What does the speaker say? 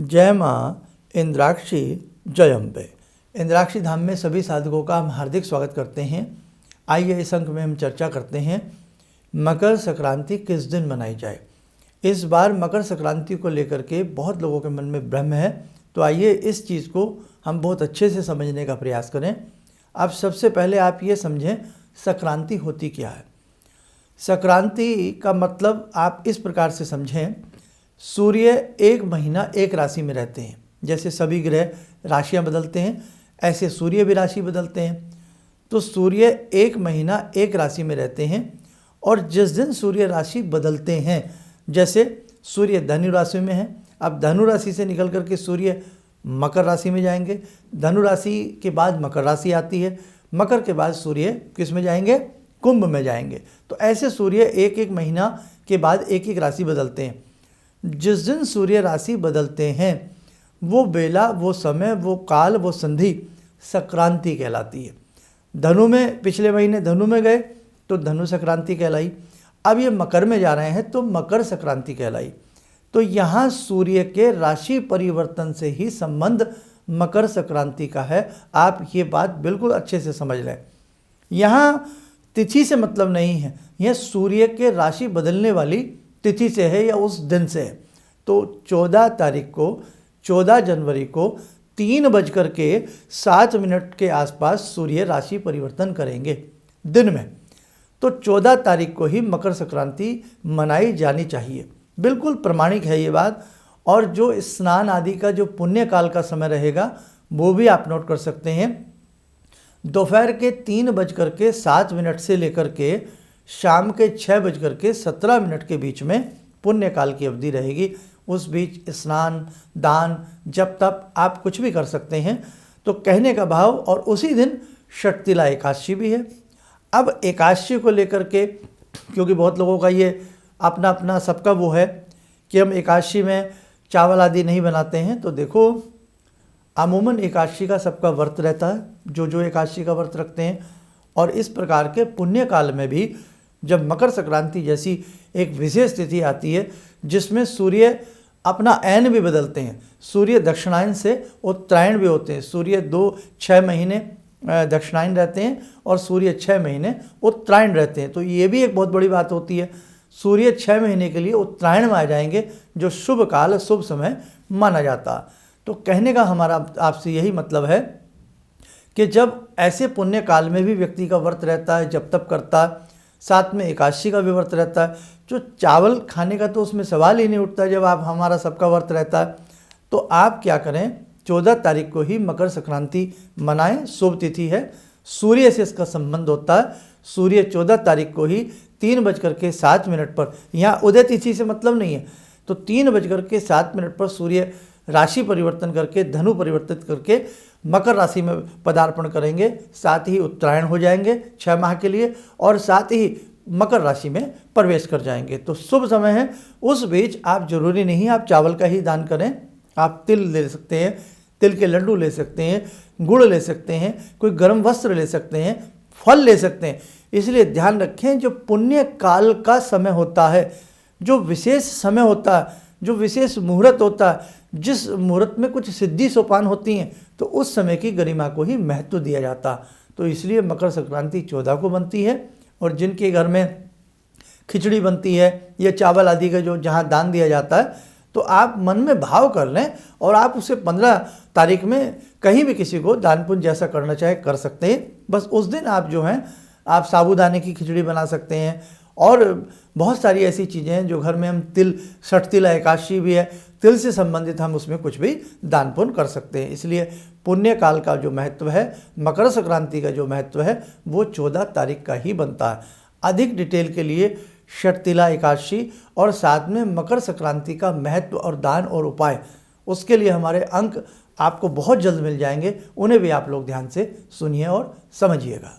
जय माँ इंद्राक्षी जय अम्बे। इंद्राक्षी धाम में सभी साधकों का हम हार्दिक स्वागत करते हैं। आइए इस अंक में हम चर्चा करते हैं मकर संक्रांति किस दिन मनाई जाए। इस बार मकर संक्रांति को लेकर के बहुत लोगों के मन में भ्रम है, तो आइए इस चीज़ को हम बहुत अच्छे से समझने का प्रयास करें। अब सबसे पहले आप ये समझें संक्रांति होती क्या है। संक्रांति का मतलब आप इस प्रकार से समझें, सूर्य एक महीना एक राशि में रहते हैं। जैसे सभी ग्रह राशियां बदलते हैं, ऐसे सूर्य भी राशि बदलते हैं। तो सूर्य एक महीना एक राशि में रहते हैं और जिस दिन सूर्य राशि बदलते हैं, जैसे सूर्य धनु राशि में है, अब धनु राशि से निकल करके सूर्य मकर राशि में जाएंगे। धनु राशि के बाद मकर राशि आती है, मकर के बाद सूर्य किस में जाएंगे, कुंभ में जाएंगे। तो ऐसे सूर्य एक एक महीना के बाद एक एक राशि बदलते हैं। जिस दिन सूर्य राशि बदलते हैं वो बेला, वो समय, वो काल, वो संधि संक्रांति कहलाती है। धनु में पिछले महीने धनु में गए तो धनु संक्रांति कहलाई। अब ये मकर में जा रहे हैं तो मकर संक्रांति कहलाई। तो यहाँ सूर्य के राशि परिवर्तन से ही संबंध मकर संक्रांति का है। आप ये बात बिल्कुल अच्छे से समझ लें। यहाँ तिथि से मतलब नहीं है, यह सूर्य के राशि बदलने वाली तिथि से है या उस दिन से है। तो 14 तारीख को, 14 जनवरी को 3:07 के आसपास सूर्य राशि परिवर्तन करेंगे दिन में। तो 14 तारीख को ही मकर संक्रांति मनाई जानी चाहिए। बिल्कुल प्रमाणिक है ये बात। और जो स्नान आदि का जो पुण्य काल का समय रहेगा वो भी आप नोट कर सकते हैं। दोपहर के 3:07 से लेकर के शाम के 6:17 के बीच में पुण्य काल की अवधि रहेगी। उस बीच स्नान, दान, जप तप आप कुछ भी कर सकते हैं। तो कहने का भाव, और उसी दिन षटतिला एकादशी भी है। अब एकादशी को लेकर के, क्योंकि बहुत लोगों का ये अपना अपना सबका वो है कि हम एकादशी में चावल आदि नहीं बनाते हैं, तो देखो अमूमन एकादशी का सबका व्रत रहता है, जो एकादशी का व्रत रखते हैं। और इस प्रकार के पुण्य काल में भी जब मकर संक्रांति जैसी एक विशेष तिथि आती है जिसमें सूर्य अपना ऐन भी बदलते हैं, सूर्य दक्षिणायन से उत्तरायण भी होते हैं। सूर्य 6 महीने दक्षिणायन रहते हैं और सूर्य 6 महीने उत्तरायण रहते हैं। तो ये भी एक बहुत बड़ी बात होती है। सूर्य 6 महीने के लिए उत्तरायण में आ जाएंगे, जो शुभ काल, शुभ समय माना जाता है। तो कहने का हमारा आपसे यही मतलब है कि जब ऐसे पुण्य काल में भी व्यक्ति का व्रत रहता है, जब तप करता है, साथ में एकादशी का भी व्रत रहता है, जो चावल खाने का तो उसमें सवाल ही नहीं उठता जब आप हमारा सबका व्रत रहता है। तो आप क्या करें, 14 तारीख को ही मकर संक्रांति मनाएं। शुभ तिथि है, सूर्य से इसका संबंध होता है। सूर्य 14 तारीख को ही 3:07 पर, यहाँ उदय तिथि से मतलब नहीं है, तो 3:07 पर सूर्य राशि परिवर्तन करके, धनु परिवर्तित करके मकर राशि में पदार्पण करेंगे। साथ ही उत्तरायण हो जाएंगे 6 माह के लिए और साथ ही मकर राशि में प्रवेश कर जाएंगे। तो शुभ समय है। उस बीच आप जरूरी नहीं आप चावल का ही दान करें, आप तिल ले सकते हैं, तिल के लड्डू ले सकते हैं, गुड़ ले सकते हैं, कोई गर्म वस्त्र ले सकते हैं, फल ले सकते हैं। इसलिए ध्यान रखें, जो पुण्य काल का समय होता है, जो विशेष समय होता है, जो विशेष मुहूर्त होता है, जिस मुहूर्त में कुछ सिद्धि सोपान होती हैं, तो उस समय की गरिमा को ही महत्व दिया जाता। तो इसलिए मकर संक्रांति 14 को बनती है। और जिनके घर में खिचड़ी बनती है या चावल आदि का जो जहाँ दान दिया जाता है, तो आप मन में भाव कर लें और आप उसे 15 तारीख में कहीं भी किसी को दान पुण्य जैसा करना चाहे कर सकते हैं। बस उस दिन आप जो हैं, आप साबूदाने की खिचड़ी बना सकते हैं और बहुत सारी ऐसी चीज़ें हैं जो घर में हम षटतिला एकादशी भी है, तिल से संबंधित हम उसमें कुछ भी दान पुण्य कर सकते हैं। इसलिए पुण्य काल का जो महत्व है, मकर संक्रांति का जो महत्व है, वो 14 तारीख का ही बनता है। अधिक डिटेल के लिए षटतिला एकादशी और साथ में मकर संक्रांति का महत्व और दान और उपाय, उसके लिए हमारे अंक आपको बहुत जल्द मिल जाएंगे। उन्हें भी आप लोग ध्यान से सुनिए और समझिएगा।